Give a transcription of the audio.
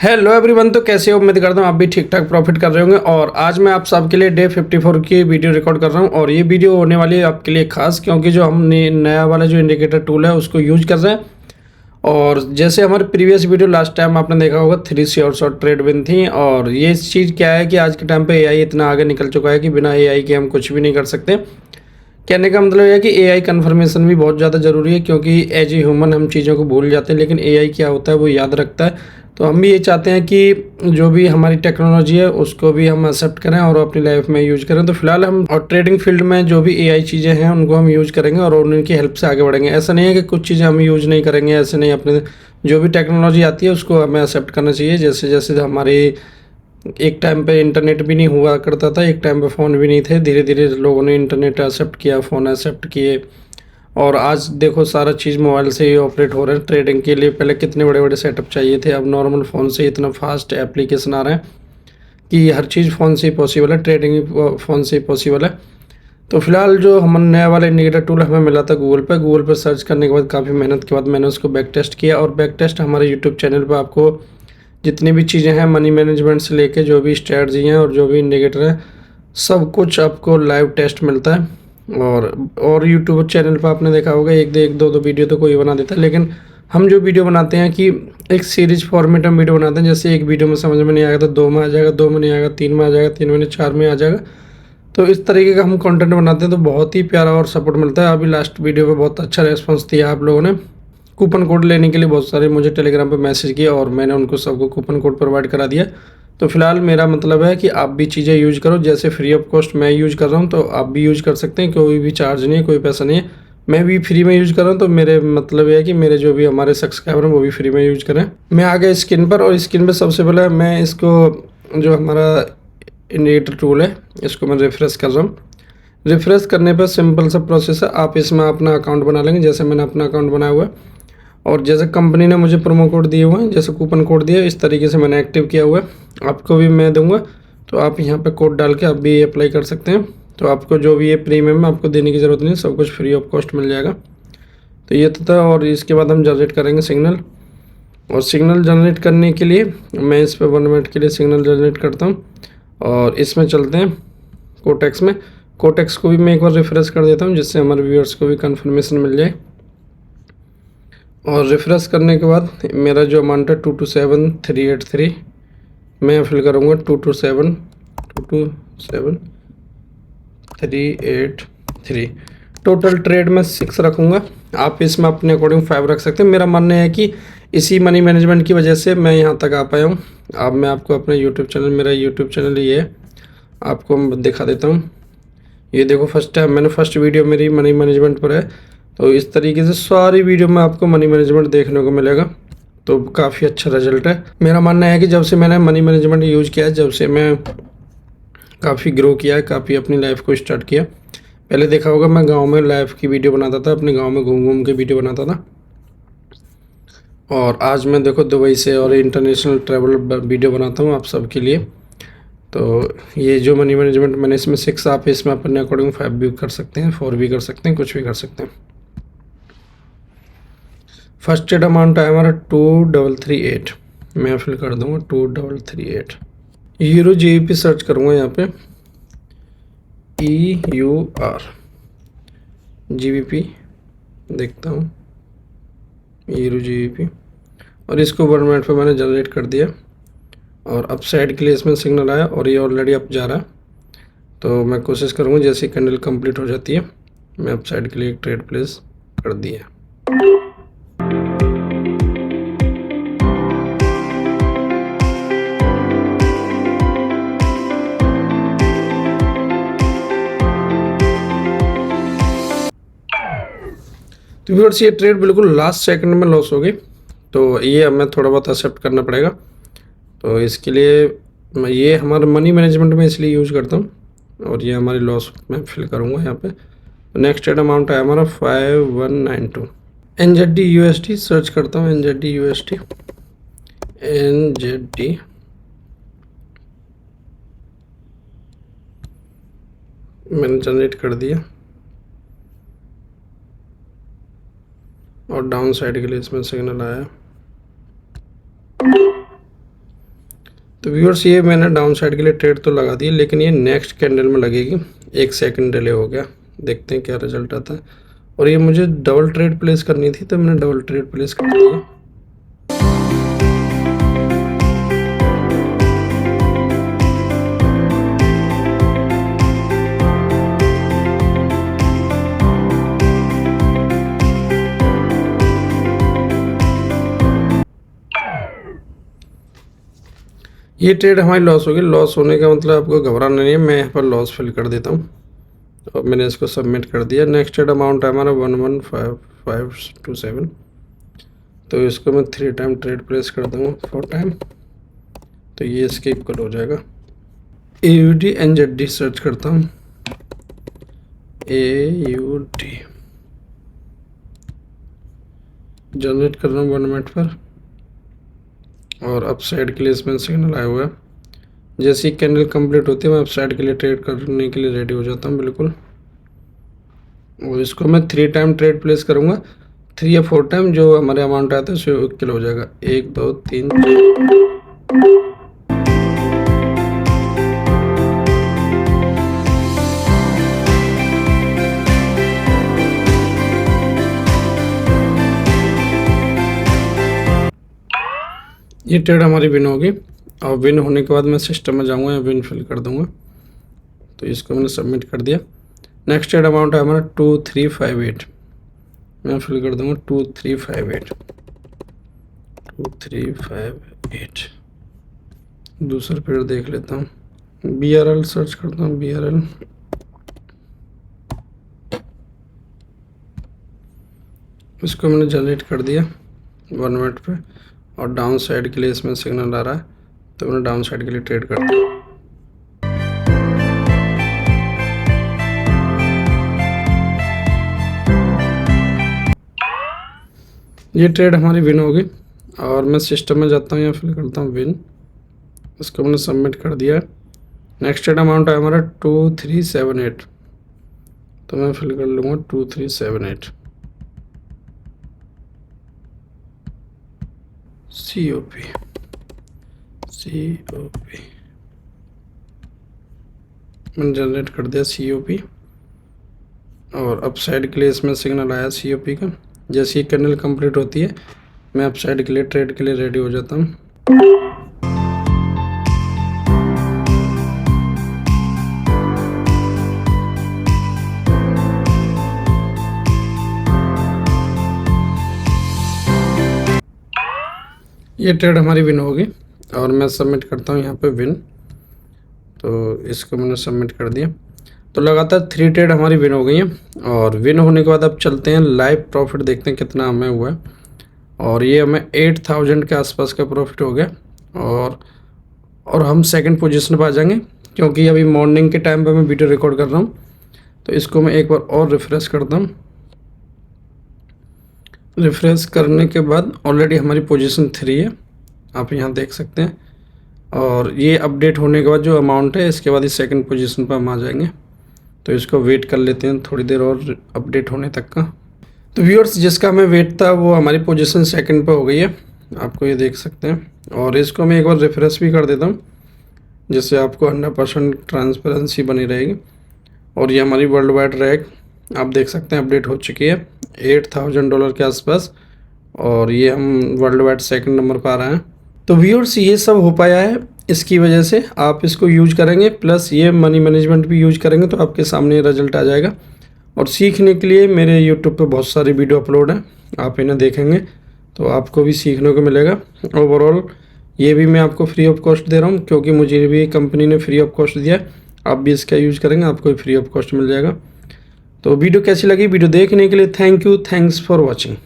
Hello everyone, तो कैसे हो? उम्मीद करता हूँ आप भी ठीक ठाक प्रॉफिट कर रहे होंगे। और आज मैं आप सबके लिए डे 54 की वीडियो रिकॉर्ड कर रहा हूँ और ये वीडियो होने वाली है आपके लिए खास, क्योंकि जो हमने नया वाला जो इंडिकेटर टूल है उसको यूज कर रहे हैं। और जैसे हमारे प्रीवियस वीडियो लास्ट टाइम आपने देखा होगा 3 शॉर्ट ट्रेड विन थी। और ये चीज़ क्या है कि आज के टाइम पे एआई इतना आगे निकल चुका है कि बिना एआई के हम कुछ भी नहीं कर सकते। कहने का मतलब है कि एआई कन्फर्मेशन भी बहुत ज़्यादा ज़रूरी है, क्योंकि एज ए ह्यूमन हम चीज़ों को भूल जाते हैं, लेकिन एआई क्या होता है वो याद रखता है। तो हम भी ये चाहते हैं कि जो भी हमारी टेक्नोलॉजी है उसको भी हम एक्सेप्ट करें और अपनी लाइफ में यूज करें। तो फिलहाल हम और ट्रेडिंग फील्ड में जो भी एआई चीज़ें हैं उनको हम यूज करेंगे और उनकी हेल्प से आगे बढ़ेंगे। ऐसा नहीं है कि कुछ चीज़ें हम यूज नहीं करेंगे, ऐसे नहीं। अपने जो भी टेक्नोलॉजी आती है उसको हमें एक्सेप्ट करना चाहिए। जैसे जैसे हमारी एक टाइम पे इंटरनेट भी नहीं हुआ करता था, एक टाइम पे फ़ोन भी नहीं थे, धीरे धीरे लोगों ने इंटरनेट एक्सेप्ट किया, फ़ोन एक्सेप्ट किए और आज देखो सारा चीज़ मोबाइल से ही ऑपरेट हो रहा है। ट्रेडिंग के लिए पहले कितने बड़े बड़े सेटअप चाहिए थे, अब नॉर्मल फ़ोन से इतना फास्ट एप्लीकेशन आ रहा है कि हर चीज़ फ़ोन से ही पॉसिबल है, ट्रेडिंग भी फ़ोन से ही पॉसिबल है। तो फिलहाल जो हम नया वाला इंडिकेटर टूल हमें मिला था गूगल पर सर्च करने के बाद काफ़ी मेहनत के बाद मैंने उसको बैक टेस्ट किया। और बैक टेस्ट हमारे यूट्यूब चैनल पर आपको जितनी भी चीज़ें हैं मनी मैनेजमेंट से लेके जो भी स्ट्रैटेजी हैं और जो भी इंडिकेटर है सब कुछ आपको लाइव टेस्ट मिलता है। और यूट्यूब चैनल पर आपने देखा होगा एक दो वीडियो तो कोई बना देता है, लेकिन हम जो वीडियो बनाते हैं कि एक सीरीज फॉर्मेट में वीडियो बनाते हैं। जैसे एक वीडियो में समझ में नहीं आएगा तो 2 में आ जाएगा, 2 में नहीं आएगा 3 में आ जाएगा, 3 में नहीं 4 में आ जाएगा। तो इस तरीके का हम कंटेंट बनाते हैं तो बहुत ही प्यारा और सपोर्ट मिलता है। अभी लास्ट वीडियो पे बहुत अच्छा रिस्पांस दिया आप लोगों ने। कूपन कोड लेने के लिए बहुत सारे मुझे टेलीग्राम पे मैसेज किया और मैंने उनको सबको कूपन कोड प्रोवाइड करा दिया। तो फिलहाल मेरा मतलब है कि आप भी चीज़ें यूज करो, जैसे फ्री ऑफ कॉस्ट मैं यूज कर रहा हूँ तो आप भी यूज कर सकते हैं। कोई भी चार्ज नहीं है, कोई पैसा नहीं है, मैं भी फ्री में यूज कर रहा हूँ। तो मेरे मतलब ये है कि मेरे जो भी हमारे सब्सक्राइबर हैं वो भी फ्री में यूज करें। मैं आ गया स्क्रीन पर और स्क्रीन पर सबसे पहले मैं इसको जो हमारा इंडिकेटर टूल है इसको मैं रिफ्रेश कर रहा हूँ। रिफ्रेश करने पर सिंपल सा प्रोसेस है, आप इसमें अपना अकाउंट बना लेंगे जैसे मैंने अपना अकाउंट बनाया हुआ है। और जैसे कंपनी ने मुझे प्रोमो कोड दिए हुए हैं, जैसे कूपन कोड दिया इस तरीके से मैंने एक्टिव किया हुआ है। आपको भी मैं दूंगा तो आप यहाँ पे कोड डाल के आप भी अप्लाई कर सकते हैं। तो आपको जो भी ये प्रीमियम है आपको देने की ज़रूरत नहीं, सब कुछ फ्री ऑफ कॉस्ट मिल जाएगा। तो ये तो था। और इसके बाद हम जनरेट करेंगे सिग्नल। और सिग्नल जनरेट करने के लिए मैं इस पर 1 मिनट के लिए सिग्नल जनरेट करता हूँ। और इसमें चलते हैं कोटेक्स में। कोटेक्स को भी मैं एक बार रिफ्रेश कर देता हूँ जिससे हमारे व्यूअर्स को भी कन्फर्मेशन मिल जाए। और रिफ्रेश करने के बाद मेरा जो अमाउंट है 227383 मैं फिल करूँगा 227383। टोटल ट्रेड में 6 रखूँगा, आप इसमें अपने अकॉर्डिंग 5 रख सकते हैं। मेरा मानना है कि इसी मनी मैनेजमेंट की वजह से मैं यहाँ तक आ पाया हूँ। अब मैं आपको अपने यूट्यूब चैनल, मेरा यूट्यूब चैनल ये है, आपको मैं दिखा देता हूँ। ये देखो फर्स्ट टाइम मैंने फर्स्ट वीडियो मेरी मनी मैनेजमेंट पर है। तो इस तरीके से सारी वीडियो में आपको मनी मैनेजमेंट देखने को मिलेगा। तो काफ़ी अच्छा रिजल्ट है। मेरा मानना है कि जब से मैंने मनी मैनेजमेंट यूज़ किया है, जब से मैं काफ़ी ग्रो किया है, काफ़ी अपनी लाइफ को स्टार्ट किया। पहले देखा होगा मैं गांव में लाइफ की वीडियो बनाता था, अपने गांव में घूम घूम के वीडियो बनाता था। और आज मैं देखो दुबई से और इंटरनेशनल ट्रैवल वीडियो बनाता हूँ आप सबके लिए। तो ये जो मनी मैनेजमेंट मैंने इसमें 6, आप इसमें अपने अकॉर्डिंग 5 भी कर सकते हैं, 4 भी कर सकते हैं, कुछ भी कर सकते हैं। फर्स्ट एड अमाउंट है हमारा 2338, मैं फिल कर दूंगा 2338। यूरो जीबीपी सर्च करूंगा यहाँ पे, EUR GBP देखता हूँ, यूरो GBP। और इसको 1 मिनट पे मैंने जनरेट कर दिया। और अप साइड के लिए इसमें सिग्नल आया और ये ऑलरेडी अप जा रहा है। तो मैं कोशिश करूँगा जैसे कैंडल कंप्लीट हो जाती है मैं अप साइड के लिए एक ट्रेड प्लेस कर दिया। तो व्यूअर्स ये ट्रेड बिल्कुल लास्ट सेकंड में लॉस हो गई, तो ये हमें थोड़ा बहुत एक्सेप्ट करना पड़ेगा। तो इसके लिए मैं ये हमारा मनी मैनेजमेंट में इसलिए यूज़ करता हूँ। और ये हमारी लॉस मैं फिल करूँगा यहाँ पे। तो नेक्स्ट ट्रेड अमाउंट है हमारा 5192। NZD USD सर्च करता हूँ, NZD USD मैंने जनरेट कर दिया। और डाउन साइड के लिए इसमें सिग्नल आया। तो व्यूअर्स ये मैंने डाउन साइड के लिए ट्रेड तो लगा दी, लेकिन ये नेक्स्ट कैंडल में लगेगी। 1 सेकंड डिले हो गया, देखते हैं क्या रिजल्ट आता है। और ये मुझे डबल ट्रेड प्लेस करनी थी, तो मैंने डबल ट्रेड प्लेस कर दिया। ये ट्रेड हमारी लॉस होगी। लॉस होने का मतलब आपको घबराना नहीं है, मैं यहाँ पर लॉस फिल कर देता हूँ और मैंने इसको सबमिट कर दिया। नेक्स्ट ट्रेड अमाउंट है हमारा 11527, तो इसको मैं 3 टाइम ट्रेड प्लेस कर दूँगा 4 टाइम, तो ये इसके इक्वल हो जाएगा। AUD NZD सर्च करता हूँ, AUD जनरेट कर रहा हूँ 1 मिनट पर, और अप साइड के लिए इसमें सिग्नल आया हुआ है। जैसे ही कैंडल कंप्लीट होती है मैं अप साइड के लिए ट्रेड करने के लिए रेडी हो जाता हूँ बिल्कुल। और इसको मैं 3 टाइम ट्रेड प्लेस करूँगा, 3 या 4 टाइम, जो हमारे अमाउंट आता है उससे इक्वल हो जाएगा। 1 2 3 ये ट्रेड हमारी विन होगी। और विन होने के बाद मैं सिस्टम में जाऊंगा या विन फिल कर दूंगा, तो इसको मैंने सबमिट कर दिया। नेक्स्ट ट्रेड अमाउंट है हमारा 2358, मैं फिल कर दूंगा 2358। दूसरा पेड़ देख लेता हूँ, BRL सर्च करता हूँ, BRL इसको मैंने जनरेट कर दिया 1 मिनट पे, और डाउन साइड के लिए इसमें सिग्नल आ रहा है, तो मैंने डाउन साइड के लिए ट्रेड कर दिया। ये ट्रेड हमारी विन होगी। और मैं सिस्टम में जाता हूँ या फिल करता हूँ विन, इसको मैंने सबमिट कर दिया। नेक्स्ट ट्रेड अमाउंट है हमारा 2378, तो मैं फिल कर लूँगा 2378 COP। मैंने जनरेट कर दिया COP, और अप साइड के लिए इसमें सिग्नल आया COP का। जैसे ही कैंडल कंप्लीट होती है मैं अप साइड के लिए ट्रेड के लिए रेडी हो जाता हूँ। ये ट्रेड हमारी विन होगी, और मैं सबमिट करता हूँ यहाँ पे विन, तो इसको मैंने सबमिट कर दिया। तो लगातार 3 ट्रेड हमारी विन हो गई हैं। और विन होने के बाद अब चलते हैं लाइव प्रॉफिट, देखते हैं कितना हमें हुआ है। और ये हमें 8000 के आसपास का प्रॉफिट हो गया, और हम सेकंड पोजीशन पर आ जाएंगे, क्योंकि अभी मॉर्निंग के टाइम पे मैं वीडियो रिकॉर्ड कर रहा हूँ। तो इसको मैं एक बार और रिफ्रेश करता हूँ। रिफ्रेश करने के बाद ऑलरेडी हमारी पोजीशन 3 है, आप यहाँ देख सकते हैं। और ये अपडेट होने के बाद जो अमाउंट है, इसके बाद इस सेकंड पोजीशन पर हम आ जाएंगे। तो इसको वेट कर लेते हैं थोड़ी देर और अपडेट होने तक का। तो व्यूअर्स, जिसका हमें वेट था वो हमारी पोजीशन सेकंड पे हो गई है, आपको ये देख सकते हैं। और इसको मैं एक बार रिफ्रेश भी कर देता हूँ, जिससे आपको 100% ट्रांसपेरेंसी बनी रहेगी। और ये हमारी वर्ल्ड वाइड रैंक आप देख सकते हैं अपडेट हो चुकी है $8000 के आसपास, और ये हम वर्ल्ड वाइड सेकंड नंबर पर आ रहे हैं। तो व्यूअर्स, ये सब हो पाया है इसकी वजह से। आप इसको यूज करेंगे, प्लस ये मनी मैनेजमेंट भी यूज करेंगे, तो आपके सामने रिजल्ट आ जाएगा। और सीखने के लिए मेरे यूट्यूब पे बहुत सारी वीडियो अपलोड हैं, आप इन्हें देखेंगे तो आपको भी सीखने को मिलेगा। ओवरऑल ये भी मैं आपको फ्री ऑफ कॉस्ट दे रहा हूँ, क्योंकि मुझे भी कंपनी ने फ्री ऑफ कॉस्ट दिया। आप भी इसका यूज़ करेंगे, आपको भी फ्री ऑफ कॉस्ट मिल जाएगा। तो वीडियो कैसी लगी, वीडियो देखने के लिए thank you, thanks for watching.